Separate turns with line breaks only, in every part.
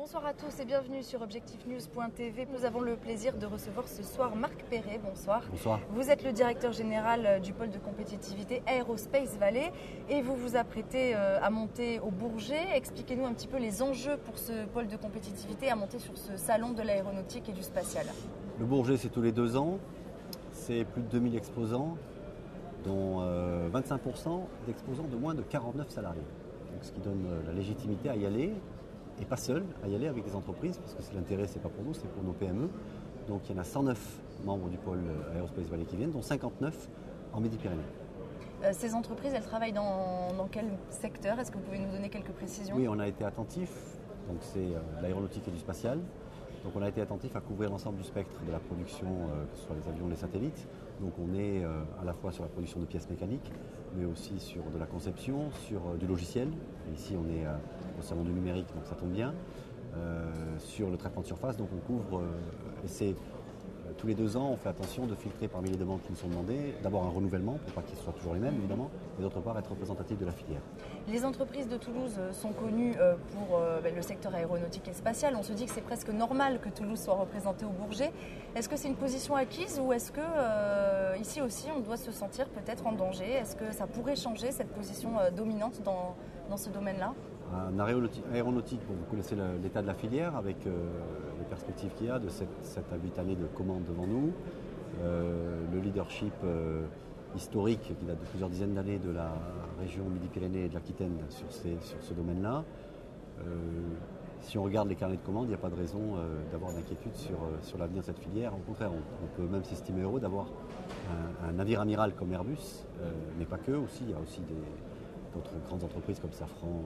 Bonsoir à tous et bienvenue sur objectifnews.tv. Nous avons le plaisir de recevoir ce soir Marc Perret. Bonsoir.
Bonsoir.
Vous êtes le directeur général du pôle de compétitivité Aerospace Valley et vous vous apprêtez à monter au Bourget. Expliquez-nous un petit peu les enjeux pour ce pôle de compétitivité à monter sur ce salon de l'aéronautique et du spatial.
Le Bourget, c'est tous les 2 ans. C'est plus de 2000 exposants, dont 25% d'exposants de moins de 49 salariés. Donc, ce qui donne la légitimité à y aller. Et pas seul, à y aller avec des entreprises, parce que l'intérêt, c'est pas pour nous, c'est pour nos PME. Donc il y en a 109 membres du pôle Aerospace Valley qui viennent, dont 59 en Midi-Pyrénées.
Ces entreprises, elles travaillent dans quel secteur? Est-ce que vous pouvez nous donner quelques précisions?
Oui, on a été attentifs, donc c'est l'aéronautique et du spatial. Donc on a été attentif à couvrir l'ensemble du spectre de la production, que ce soit les avions, les satellites. Donc on est à la fois sur la production de pièces mécaniques, mais aussi sur de la conception, sur du logiciel. Et ici on est au salon du numérique, donc ça tombe bien. Sur le traitement de surface, donc on couvre, et c'est tous les 2 ans, on fait attention de filtrer parmi les demandes qui nous sont demandées, d'abord un renouvellement, pour pas qu'ils soient toujours les mêmes évidemment, et d'autre part être représentatif de la filière.
Les entreprises de Toulouse sont connues pour le secteur aéronautique et spatial. On se dit que c'est presque normal que Toulouse soit représentée au Bourget. Est-ce que c'est une position acquise ou est-ce que ici aussi on doit se sentir peut-être en danger? Est-ce que ça pourrait changer cette position dominante dans ce domaine-là?
En aéronautique, bon, vous connaissez l'état de la filière avec les perspectives qu'il y a de 7 à 8 années de commandes devant nous, le leadership historique qui date de plusieurs dizaines d'années de la région Midi-Pyrénées et de l'Aquitaine sur ce domaine-là. Si on regarde les carnets de commandes, il n'y a pas de raison d'avoir d'inquiétude sur l'avenir de cette filière. Au contraire, on peut même s'estimer heureux d'avoir un navire amiral comme Airbus, mais pas que, aussi, il y a aussi d'autres grandes entreprises comme Safran,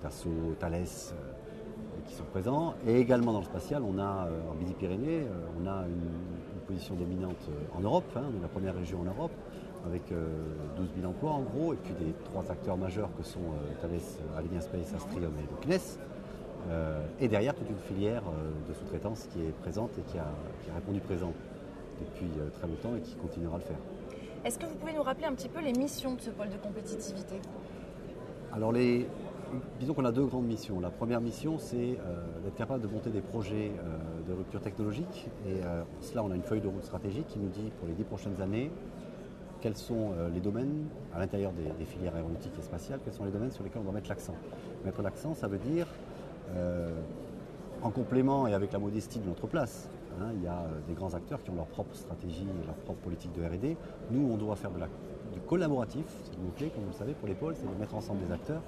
Dassault, Thales, qui sont présents. Et également dans le spatial, on a en Midi-Pyrénées, on a une position dominante en Europe. On est la première région en Europe, avec 12 000 emplois en gros, et puis des 3 acteurs majeurs que sont Thales, Alenia Space, Astrium et CNES. Et derrière, toute une filière de sous-traitance qui est présente et qui a répondu présent depuis très longtemps et qui continuera à le faire.
Est-ce que vous pouvez nous rappeler un petit peu les missions de ce pôle de compétitivité?
Alors, disons qu'on a 2 grandes missions. La première mission, c'est d'être capable de monter des projets de rupture technologique. Et cela, on a une feuille de route stratégique qui nous dit pour les 10 prochaines années quels sont les domaines à l'intérieur des filières aéronautiques et spatiales, quels sont les domaines sur lesquels on doit mettre l'accent. Mettre l'accent, ça veut dire en complément et avec la modestie de notre place. Il y a des grands acteurs qui ont leur propre stratégie, leur propre politique de R&D. Nous, on doit faire du collaboratif, c'est le mot-clé, comme vous le savez, pour les pôles, c'est de mettre ensemble des acteurs,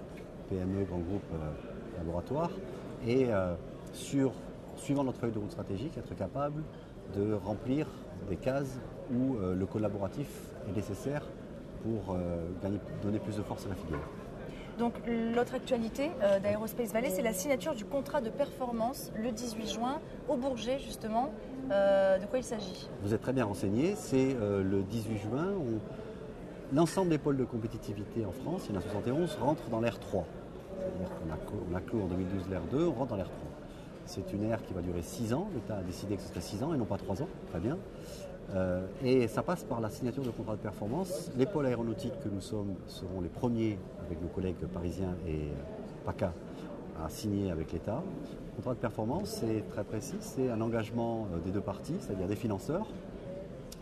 PME, grands groupes, laboratoires, et suivant notre feuille de route stratégique, être capable de remplir des cases où le collaboratif est nécessaire pour donner plus de force à la filière.
Donc l'autre actualité d'Aerospace Valley, c'est la signature du contrat de performance le 18 juin au Bourget justement. De quoi il s'agit? Vous
êtes très bien renseigné, c'est le 18 juin. L'ensemble des pôles de compétitivité en France, il y en a 71, rentrent dans l'ère 3. C'est-à-dire qu'on a clos en 2012 l'ère 2, on rentre dans l'ère 3. C'est une ère qui va durer 6 ans, l'État a décidé que ce serait 6 ans et non pas 3 ans, très bien. Et ça passe par la signature de contrats de performance. Les pôles aéronautiques que nous sommes seront les premiers, avec nos collègues parisiens et PACA, à signer avec l'État. Le contrat de performance, c'est très précis, c'est un engagement des 2 parties, c'est-à-dire des financeurs.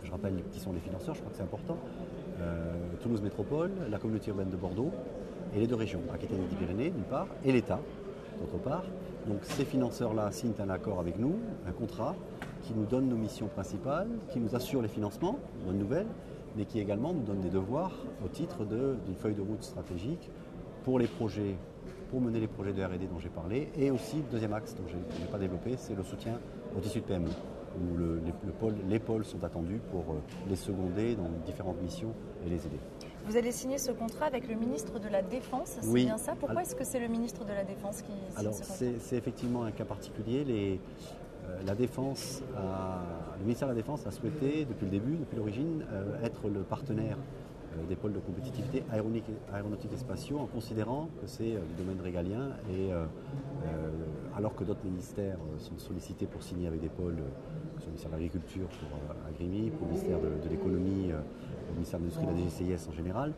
Je rappelle qui sont les financeurs, je crois que c'est important. Toulouse Métropole, la communauté urbaine de Bordeaux et les 2 régions, Aquitaine et Midi-Pyrénées d'une part, et l'État d'autre part. Donc ces financeurs-là signent un accord avec nous, un contrat qui nous donne nos missions principales, qui nous assure les financements, bonne nouvelle, mais qui également nous donne des devoirs au titre d'une feuille de route stratégique pour les projets, pour mener les projets de R&D dont j'ai parlé, et aussi, deuxième axe dont je n'ai pas développé, c'est le soutien au tissu de PME, où les pôles sont attendus pour les seconder dans différentes missions et les aider.
Vous allez signer ce contrat avec le ministre de la Défense, c'est bien ça? Pourquoi est-ce que c'est le ministre de la Défense qui signe ce contrat?
C'est effectivement un cas particulier. La Défense le ministère de la Défense a souhaité, depuis le début, depuis l'origine, être le partenaire des pôles de compétitivité aéronautique et spatiaux, en considérant que c'est du domaine régalien, et alors que d'autres ministères sont sollicités pour signer avec des pôles, le ministère de l'Agriculture pour Agrimi, pour le ministère de l'Économie, le ministère de l'Industrie, la DGCIS en général,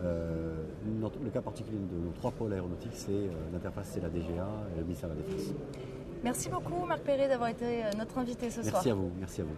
Le cas particulier de nos 3 pôles aéronautiques, c'est l'interface, c'est la DGA et le ministère de la Défense.
Merci beaucoup Marc Perret d'avoir été notre invité ce soir.
Merci à vous, merci à vous.